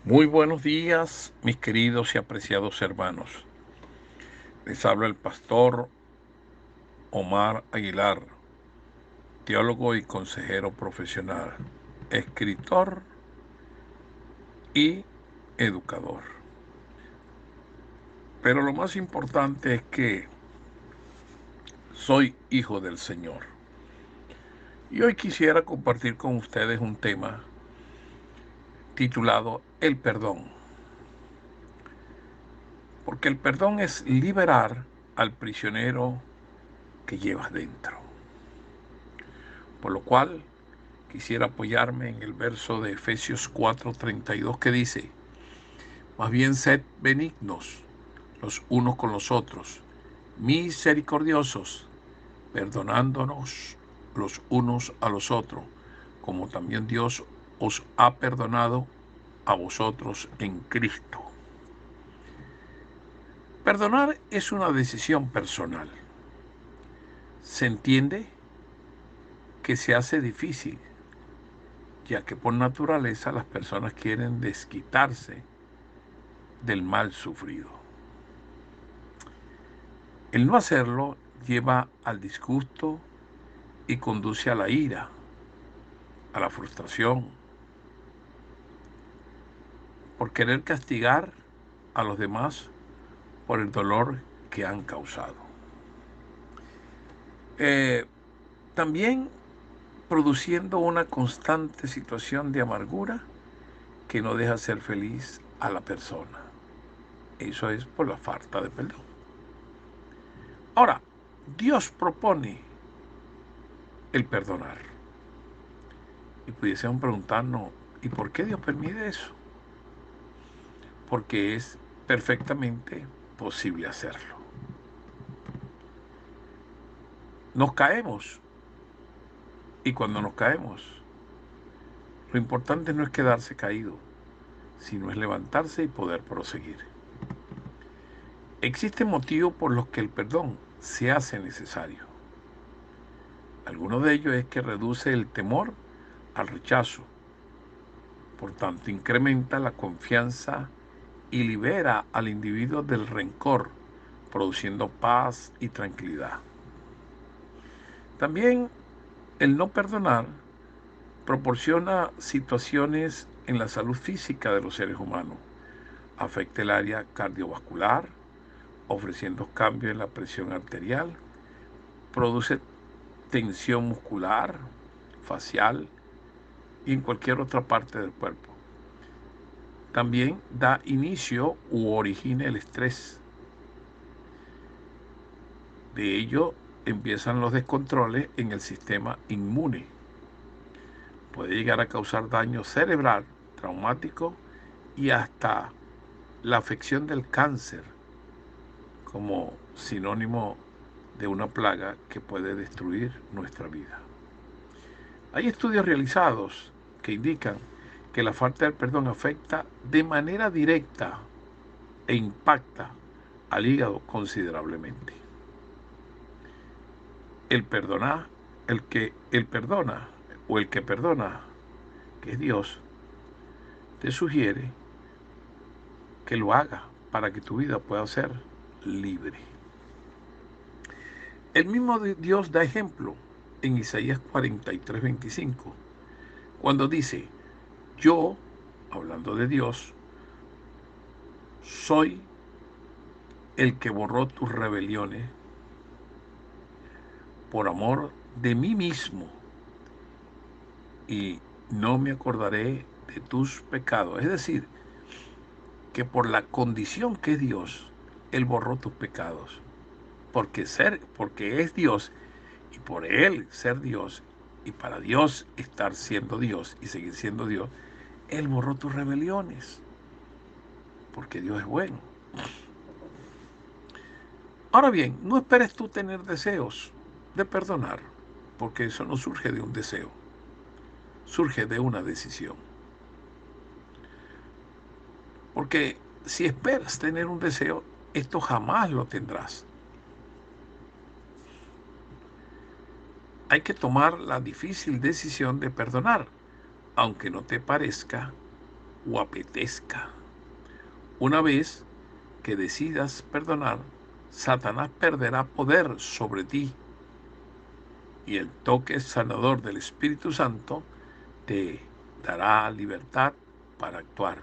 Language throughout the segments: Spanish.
Muy buenos días, mis queridos y apreciados hermanos. Les habla el pastor Omar Aguilar, teólogo y consejero profesional, escritor y educador. Pero lo más importante es que soy hijo del Señor. Y hoy quisiera compartir con ustedes un tema titulado El perdón. Porque el perdón es liberar al prisionero que llevas dentro. Por lo cual quisiera apoyarme en el verso de Efesios 4:32 que dice: más bien sed benignos los unos con los otros, misericordiosos, perdonándonos los unos a los otros, como también Dios os ha perdonado a vosotros en Cristo. Perdonar es una decisión personal. Se entiende que se hace difícil, ya que por naturaleza las personas quieren desquitarse del mal sufrido. El no hacerlo lleva al disgusto y conduce a la ira, a la frustración, por querer castigar a los demás por el dolor que han causado. Eh, También produciendo una constante situación de amargura que no deja ser feliz a la persona. Eso es por la falta de perdón. Ahora, Dios propone el perdonar. Y pudiésemos preguntarnos, ¿y por qué Dios permite eso? Porque es perfectamente posible hacerlo. Nos caemos, y cuando nos caemos, lo importante no es quedarse caído, sino es levantarse y poder proseguir. Existen motivos por los que el perdón se hace necesario. Alguno de ellos es que reduce el temor al rechazo, por tanto incrementa la confianza y libera al individuo del rencor, produciendo paz y tranquilidad. También el no perdonar proporciona situaciones en la salud física de los seres humanos. Afecta el área cardiovascular, ofreciendo cambios en la presión arterial, produce tensión muscular, facial y en cualquier otra parte del cuerpo. También da inicio u origina el estrés. De ello empiezan los descontroles en el sistema inmune. Puede llegar a causar daño cerebral, traumático y hasta la afección del cáncer como sinónimo de una plaga que puede destruir nuestra vida. Hay estudios realizados que indican que la falta de perdón afecta de manera directa e impacta al hígado considerablemente. El perdonar, el perdona o el que perdona, que es Dios, te sugiere que lo haga para que tu vida pueda ser libre. El mismo Dios da ejemplo en Isaías 43:25, cuando dice: yo, hablando de Dios, soy el que borró tus rebeliones por amor de mí mismo, y no me acordaré de tus pecados. Es decir, que por la condición que es Dios, Él borró tus pecados. Porque es Dios, y por Él ser Dios, y para Dios estar siendo Dios y seguir siendo Dios, Él borró tus rebeliones, porque Dios es bueno. Ahora bien, no esperes tú tener deseos de perdonar, porque eso no surge de un deseo, surge de una decisión. Porque si esperas tener un deseo, esto jamás lo tendrás. Hay que tomar la difícil decisión de perdonar, aunque no te parezca o apetezca. Una vez que decidas perdonar, Satanás perderá poder sobre ti y el toque sanador del Espíritu Santo te dará libertad para actuar.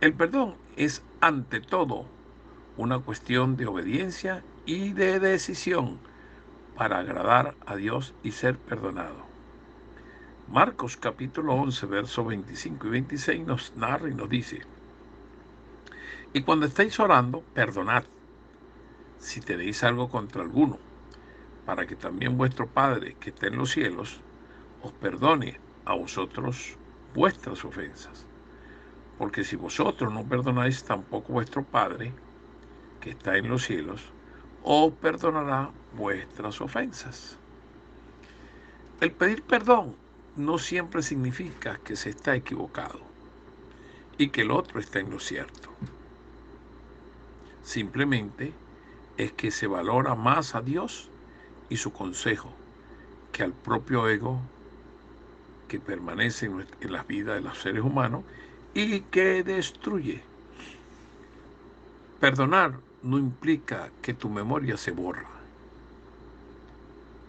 El perdón es ante todo una cuestión de obediencia y de decisión para agradar a Dios y ser perdonado. Marcos capítulo 11, versos 25 y 26 nos narra y nos dice: y cuando estéis orando, perdonad si tenéis algo contra alguno, para que también vuestro Padre que está en los cielos os perdone a vosotros vuestras ofensas. Porque si vosotros no perdonáis, tampoco vuestro Padre que está en los cielos os perdonará vuestras ofensas. El pedir perdón no siempre significa que se está equivocado y que el otro está en lo cierto. Simplemente es que se valora más a Dios y su consejo que al propio ego que permanece en las vidas de los seres humanos y que destruye. Perdonar no implica que tu memoria se borra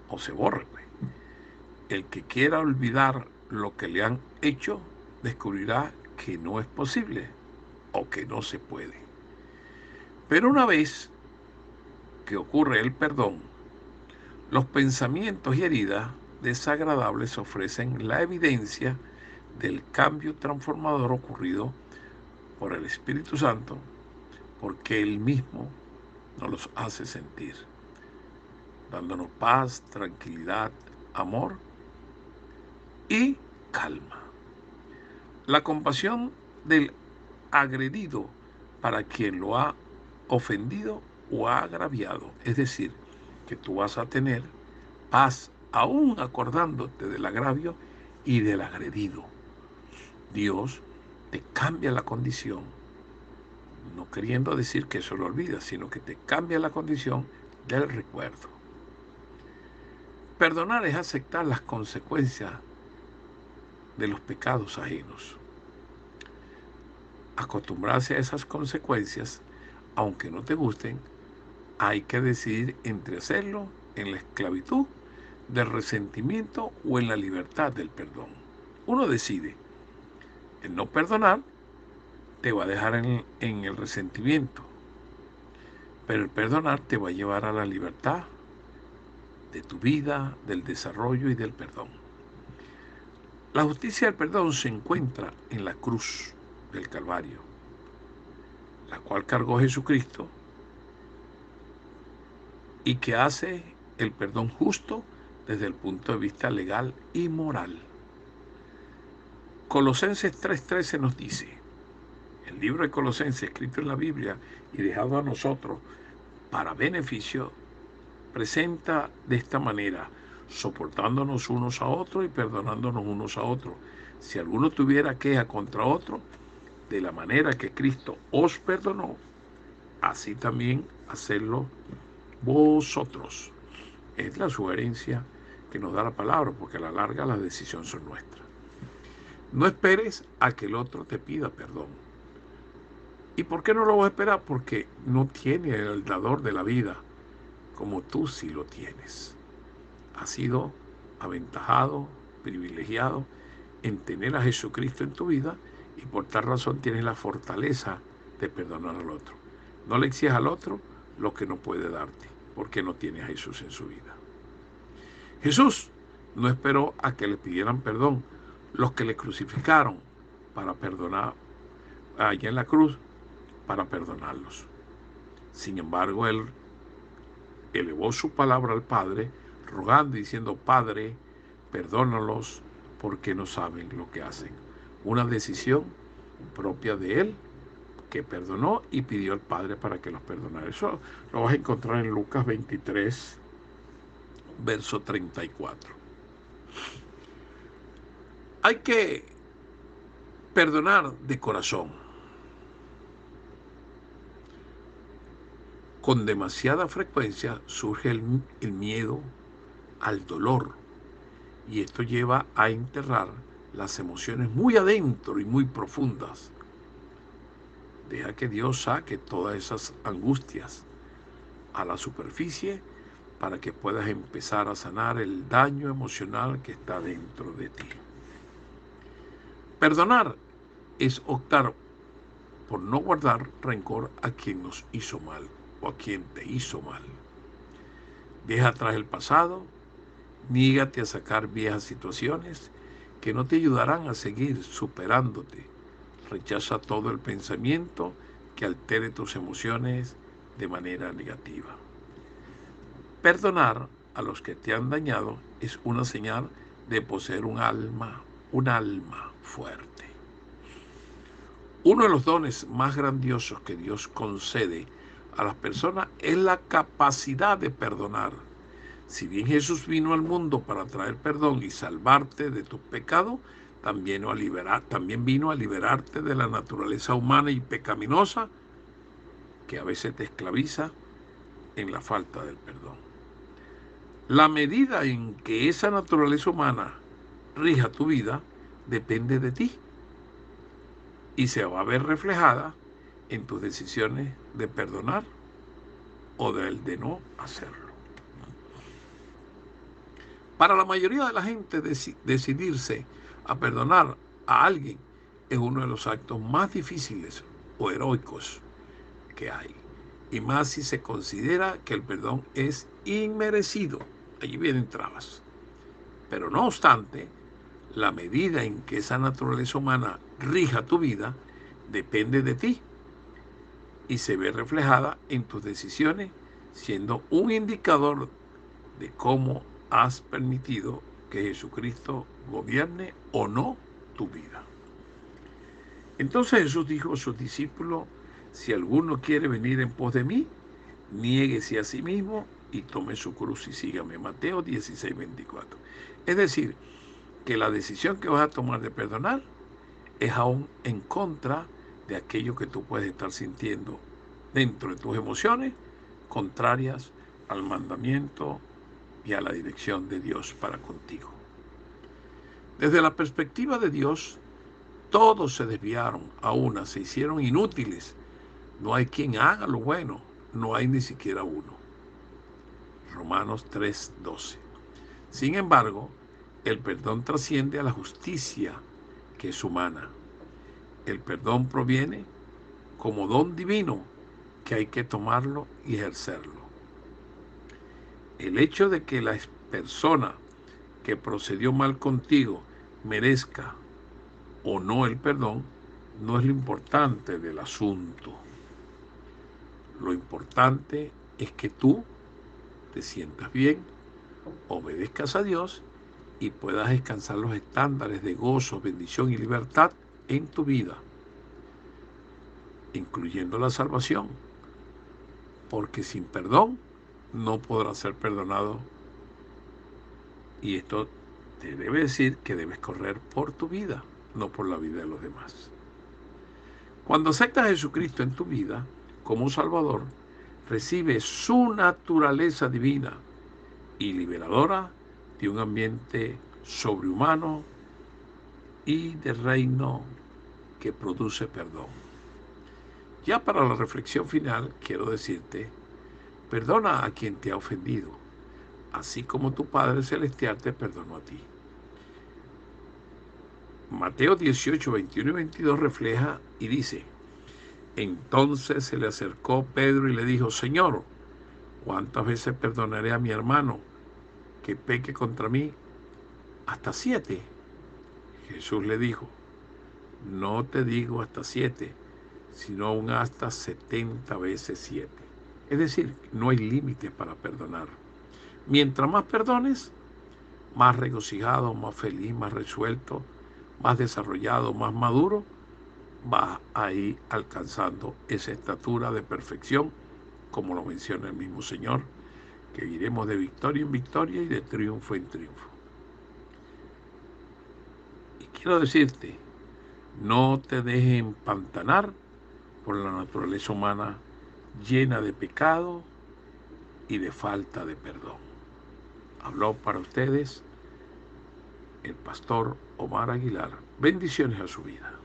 o se borre. El que quiera olvidar lo que le han hecho descubrirá que no es posible o que no se puede. Pero una vez que ocurre el perdón, los pensamientos y heridas desagradables ofrecen la evidencia del cambio transformador ocurrido por el Espíritu Santo, porque Él mismo nos los hace sentir, dándonos paz, tranquilidad, amor y calma. La compasión del agredido para quien lo ha ofendido o ha agraviado, es decir, que tú vas a tener paz aún acordándote del agravio y del agredido. Dios te cambia la condición, no queriendo decir que eso lo olvidas, sino que te cambia la condición del recuerdo. Perdonar es aceptar las consecuencias de los pecados ajenos. Acostumbrarse a esas consecuencias, aunque no te gusten, hay que decidir entre hacerlo en la esclavitud del resentimiento o en la libertad del perdón. Uno decide. El no perdonar te va a dejar en el resentimiento, pero el perdonar te va a llevar a la libertad de tu vida, del desarrollo y del perdón. La justicia del perdón se encuentra en la cruz del Calvario, la cual cargó Jesucristo y que hace el perdón justo desde el punto de vista legal y moral. Colosenses 3:13 nos dice, el libro de Colosenses escrito en la Biblia y dejado a nosotros para beneficio, presenta de esta manera: soportándonos unos a otros y perdonándonos unos a otros. Si alguno tuviera queja contra otro, de la manera que Cristo os perdonó, así también hacedlo vosotros. Es la sugerencia que nos da la palabra, porque a la larga las decisiones son nuestras. No esperes a que el otro te pida perdón. ¿Y por qué no lo vas a esperar? Porque no tiene el dador de la vida como tú sí lo tienes. Has sido aventajado, privilegiado en tener a Jesucristo en tu vida y por tal razón tienes la fortaleza de perdonar al otro. No le exiges al otro lo que no puede darte, porque no tiene a Jesús en su vida. Jesús no esperó a que le pidieran perdón los que le crucificaron para perdonar allá en la cruz, para perdonarlos. Sin embargo, él elevó su palabra al Padre, rogando y diciendo: Padre, perdónalos porque no saben lo que hacen. Una decisión propia de él, que perdonó y pidió al Padre para que los perdonara. Eso lo vas a encontrar en Lucas 23, verso 34. Hay que perdonar de corazón. Con demasiada frecuencia surge el miedo al dolor, y esto lleva a enterrar las emociones muy adentro y muy profundas. Deja que Dios saque todas esas angustias a la superficie para que puedas empezar a sanar el daño emocional que está dentro de ti. Perdonar es optar por no guardar rencor a quien nos hizo mal o a quien te hizo mal. Deja atrás el pasado, niégate a sacar viejas situaciones que no te ayudarán a seguir superándote. Rechaza todo el pensamiento que altere tus emociones de manera negativa. Perdonar a los que te han dañado es una señal de poseer un alma fuerte. Uno de los dones más grandiosos que Dios concede a las personas es la capacidad de perdonar. Si bien Jesús vino al mundo para traer perdón y salvarte de tus pecados, también vino a liberarte de la naturaleza humana y pecaminosa que a veces te esclaviza en la falta del perdón. La medida en que esa naturaleza humana rija tu vida depende de ti y se va a ver reflejada en tus decisiones de perdonar o de no hacerlo. Para la mayoría de la gente, decidirse a perdonar a alguien es uno de los actos más difíciles o heroicos que hay. Y más si se considera que el perdón es inmerecido. Allí vienen trabas. Pero no obstante, la medida en que esa naturaleza humana rija tu vida depende de ti y se ve reflejada en tus decisiones, siendo un indicador de cómo has permitido que Jesucristo gobierne o no tu vida. Entonces Jesús dijo a sus discípulos: si alguno quiere venir en pos de mí, niéguese a sí mismo y tome su cruz y sígame. Mateo 16:24. Es decir, que la decisión que vas a tomar de perdonar es aún en contra de aquello que tú puedes estar sintiendo dentro de tus emociones contrarias al mandamiento y a la dirección de Dios para contigo. Desde la perspectiva de Dios, todos se desviaron, a una se hicieron inútiles. No hay quien haga lo bueno, no hay ni siquiera uno. Romanos 3:12. Sin embargo, el perdón trasciende a la justicia que es humana. El perdón proviene como don divino que hay que tomarlo y ejercerlo. El hecho de que la persona que procedió mal contigo merezca o no el perdón no es lo importante del asunto. Lo importante es que tú te sientas bien, obedezcas a Dios y puedas alcanzar los estándares de gozo, bendición y libertad en tu vida, incluyendo la salvación, porque sin perdón no podrás ser perdonado. Y esto te debe decir que debes correr por tu vida, no por la vida de los demás. Cuando aceptas a Jesucristo en tu vida como Salvador, recibes su naturaleza divina y liberadora de un ambiente sobrehumano y de reino que produce perdón. Ya para la reflexión final, quiero decirte: perdona a quien te ha ofendido, así como tu Padre Celestial te perdonó a ti. Mateo 18, 21 y 22 refleja y dice: entonces se le acercó Pedro y le dijo: Señor, ¿cuántas veces perdonaré a mi hermano que peque contra mí? ¿Hasta 7? Jesús le dijo: no te digo hasta 7, sino aún hasta 70 veces 7. Es decir, no hay límites para perdonar. Mientras más perdones, más regocijado, más feliz, más resuelto, más desarrollado, más maduro, vas a ir alcanzando esa estatura de perfección, como lo menciona el mismo Señor, que iremos de victoria en victoria y de triunfo en triunfo. Y quiero decirte, no te dejes empantanar por la naturaleza humana llena de pecado y de falta de perdón. Habló para ustedes el pastor Omar Aguilar. Bendiciones a su vida.